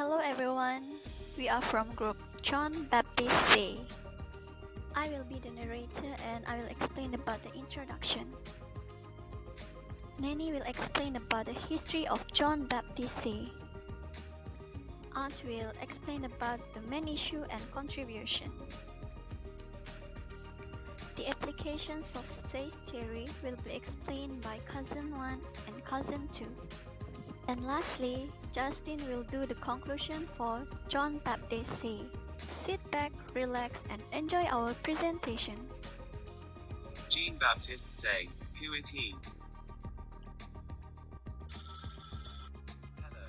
Hello everyone, we are from group John Baptiste Say. I will be the narrator and I will explain about the introduction. Nanny will explain about the history of John Baptiste Say. Aunt will explain about the main issue and contribution. The applications of Say's theory will be explained by Cousin 1 and Cousin 2. And lastly, Justin will do the conclusion for John Baptiste Say. Sit back, relax, and enjoy our presentation. Jean Baptiste Say, who is he? Hello.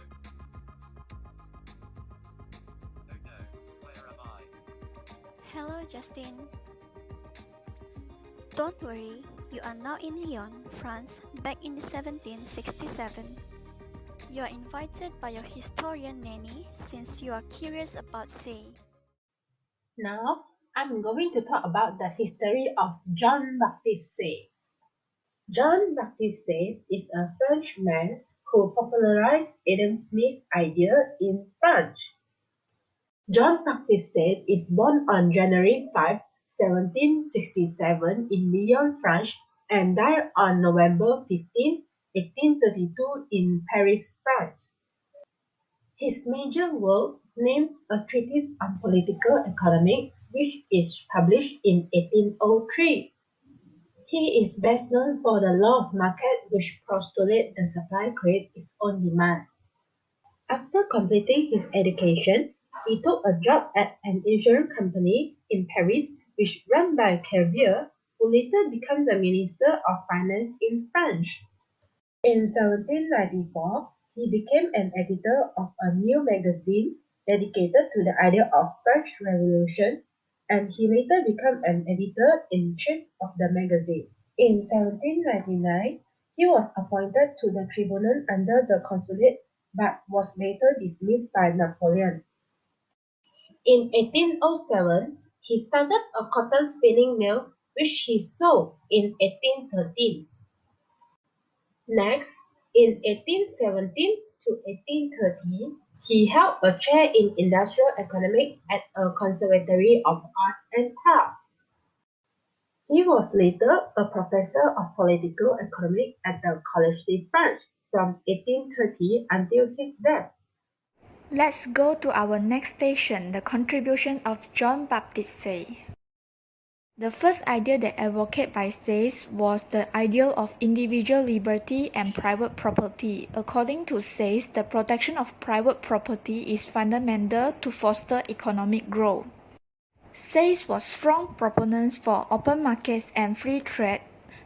Oh no, where am I? Hello, Justin. Don't worry, you are now in Lyon, France, back in 1767. You are invited by your historian Nanny since you are curious about Say. Now, I'm going to talk about the history of John Baptiste Say. John Baptiste Say is a Frenchman who popularized Adam Smith's idea in French. John Baptiste Say is born on January 5, 1767 in Lyon, France, and died on November 15, 1832 in Paris, France. His major work, named A Treatise on Political Economy, which is published in 1803. He is best known for the law of market, which postulates the supply creates its own demand. After completing his education, he took a job at an insurance company in Paris, which run by Kervier, who later became the Minister of Finance in France. In 1794, he became an editor of a new magazine dedicated to the idea of French Revolution, and he later became an editor-in-chief of the magazine. In 1799, he was appointed to the tribunal under the Consulate, but was later dismissed by Napoleon. In 1807, he started a cotton spinning mill, which he sold in 1813. Next, in 1817 to 1830, he held a chair in industrial economics at a conservatory of art and craft. He was later a professor of political economics at the Collège de France from 1830 until his death. Let's go to our next station, the contribution of John Baptiste Say. The first idea that advocated by Say was the ideal of individual liberty and private property. According to Say, the protection of private property is fundamental to foster economic growth. Say was strong proponent for open markets and free trade,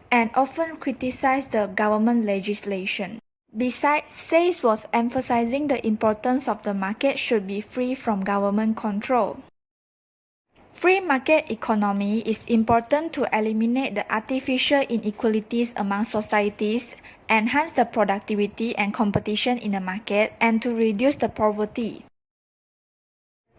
and often criticized the government legislation. Besides, Say was emphasizing the importance of the market should be free from government control. Free market economy is important to eliminate the artificial inequalities among societies, enhance the productivity and competition in the market, and to reduce the poverty.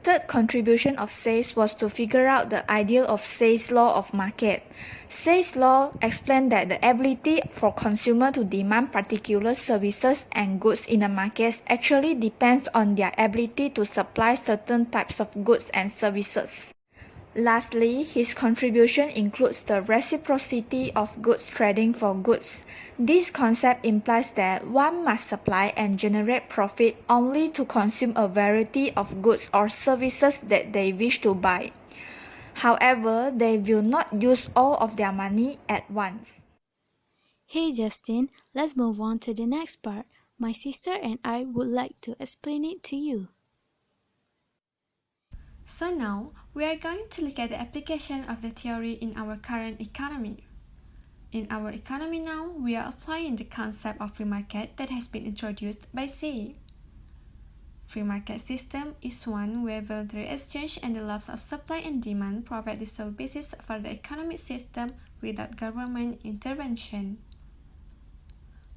Third contribution of Say's was to figure out the ideal of Say's law of market. Say's law explained that the ability for consumer to demand particular services and goods in the markets actually depends on their ability to supply certain types of goods and services. Lastly, his contribution includes the reciprocity of goods trading for goods. This concept implies that one must supply and generate profit only to consume a variety of goods or services that they wish to buy. However, they will not use all of their money at once. Hey Justin, let's move on to the next part. My sister and I would like to explain it to you. So now, we are going to look at the application of the theory in our current economy. In our economy now, we are applying the concept of free market that has been introduced by Say. Free market system is one where voluntary exchange and the laws of supply and demand provide the sole basis for the economic system without government intervention.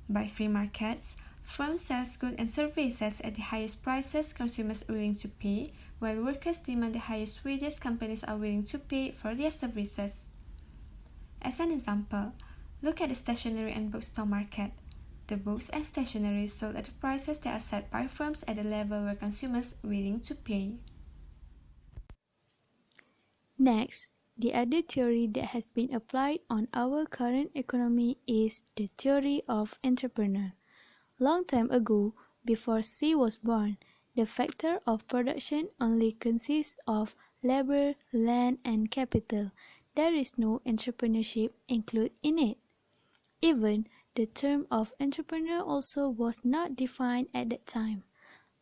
By free markets, firms sell goods and services at the highest prices consumers are willing to pay, while workers demand the highest wages companies are willing to pay for their services. As an example, look at the stationery and bookstore market. the books and stationery sold at the prices that are set by firms at the level where consumers are willing to pay. Next, the other theory that has been applied on our current economy is the theory of entrepreneur. Long time ago, before C was born, the factor of production only consists of labor, land, and capital. There is no entrepreneurship included in it. Even the term of entrepreneur also was not defined at that time.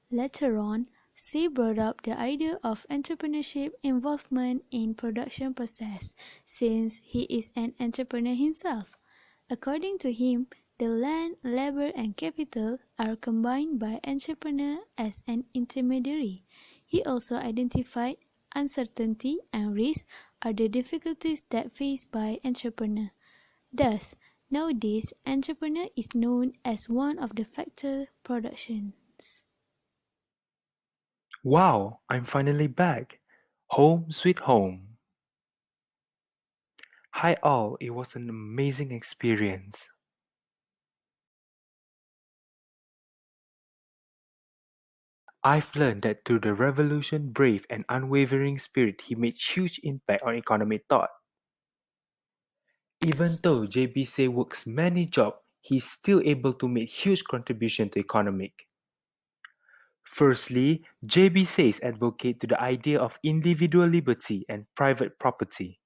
Later on, C brought up the idea of entrepreneurship involvement in production process, since he is an entrepreneur himself. According to him, the land, labor, and capital are combined by entrepreneur as an intermediary. He also identified uncertainty and risk are the difficulties that faced by entrepreneur. Thus, nowadays, entrepreneur is known as one of the factor productions. Wow, I'm finally back. Home sweet home. Hi all, it was an amazing experience. I've learned that through the revolution, brave and unwavering spirit, he made huge impact on economic thought. Even though JB Say works many jobs, he's still able to make huge contribution to economic. Firstly, JB Say's advocate to the idea of individual liberty and private property.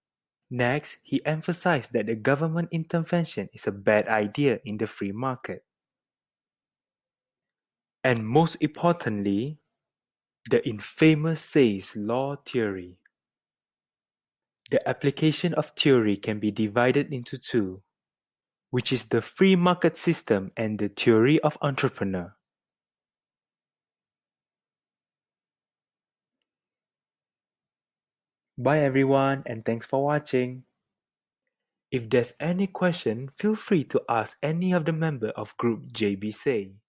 Next, he emphasized that the government intervention is a bad idea in the free market. And most importantly, the infamous Say's law theory. The application of theory can be divided into two, which is the free market system and the theory of entrepreneur. Bye everyone, and thanks for watching. If there's any question, feel free to ask any of the member of group JB Say.